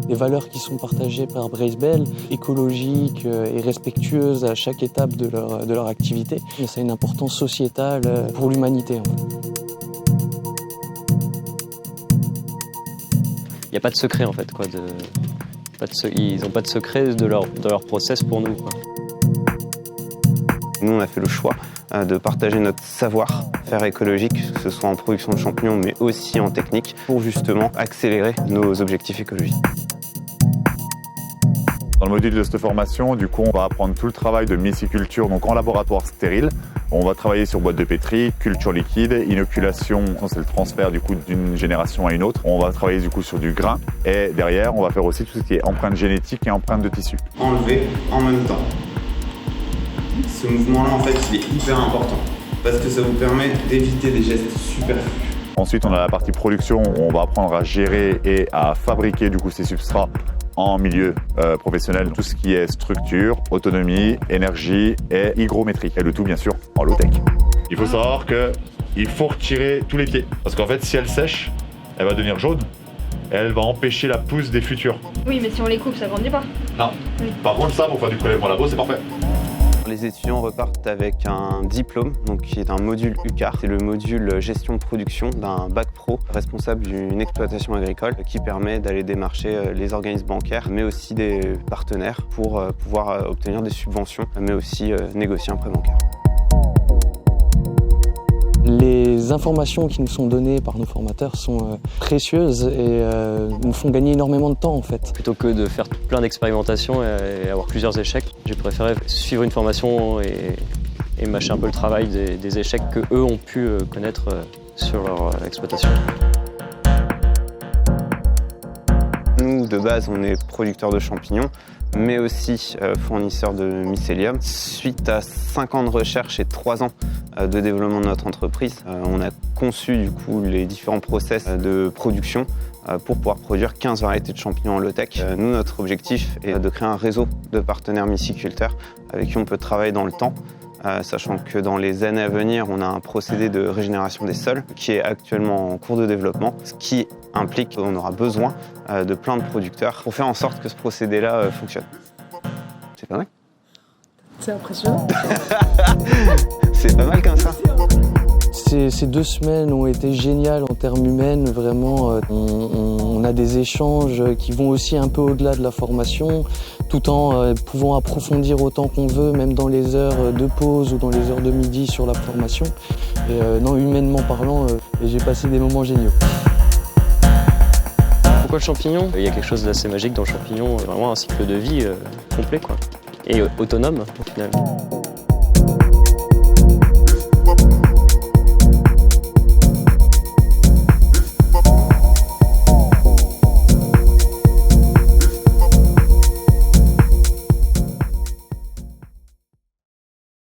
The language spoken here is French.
Les valeurs qui sont partagées par Bracebel, écologiques et respectueuses à chaque étape de leur activité, mais ça a une importance sociétale pour l'humanité. Il n'y a pas de secret en fait, quoi. Ils n'ont pas de secret de leur process pour nous, quoi. Nous, on a fait le choix de partager notre savoir-faire écologique, que ce soit en production de champignons, mais aussi en technique, pour justement accélérer nos objectifs écologiques. Dans le module de cette formation, du coup, on va apprendre tout le travail de myciculture, donc en laboratoire stérile. On va travailler sur boîte de pétri, culture liquide, inoculation, c'est le transfert du coup d'une génération à une autre. On va travailler du coup sur du grain et derrière, on va faire aussi tout ce qui est empreinte génétique et empreinte de tissu. Enlever en même temps. Ce mouvement-là, en fait, il est hyper important parce que ça vous permet d'éviter des gestes superflus. Ensuite, on a la partie production où on va apprendre à gérer et à fabriquer du coup ces substrats en milieu professionnel, tout ce qui est structure, autonomie, énergie et hygrométrie. Et le tout, bien sûr, en low-tech. Il faut savoir qu'il faut retirer tous les pieds. Parce qu'en fait, si elle sèche, elle va devenir jaune. Et elle va empêcher la pousse des futurs. Oui, mais si on les coupe, ça grandit pas. Non. Oui. Par contre, ça, pour faire du prélèvement labo, c'est parfait. Les étudiants repartent avec un diplôme, donc qui est un module UCAR. C'est le module gestion de production d'un bac pro responsable d'une exploitation agricole qui permet d'aller démarcher les organismes bancaires, mais aussi des partenaires pour pouvoir obtenir des subventions, mais aussi négocier un prêt bancaire. Les informations qui nous sont données par nos formateurs sont précieuses et nous font gagner énormément de temps en fait. Plutôt que de faire plein d'expérimentations et avoir plusieurs échecs, j'ai préféré suivre une formation et mâcher un peu le travail des échecs qu'eux ont pu connaître sur leur exploitation. Nous, de base, on est producteurs de champignons, mais aussi fournisseurs de mycélium. Suite à 5 ans de recherche et 3 ans de développement de notre entreprise, on a conçu du coup les différents process de production pour pouvoir produire 15 variétés de champignons en low-tech. Nous, notre objectif est de créer un réseau de partenaires myciculteurs avec qui on peut travailler dans le temps, sachant que dans les années à venir, on a un procédé de régénération des sols qui est actuellement en cours de développement, ce qui implique qu'on aura besoin de plein de producteurs pour faire en sorte que ce procédé-là fonctionne. C'est pas mal? C'est impressionnant. C'est pas mal comme ça. Ces 2 semaines ont été géniales en termes humains, vraiment. On a des échanges qui vont aussi un peu au-delà de la formation, tout en pouvant approfondir autant qu'on veut, même dans les heures de pause ou dans les heures de midi sur la formation. Et non, humainement parlant, j'ai passé des moments géniaux. Pourquoi le champignon? Il y a quelque chose d'assez magique dans le champignon, vraiment un cycle de vie complet, quoi. Et autonome au final.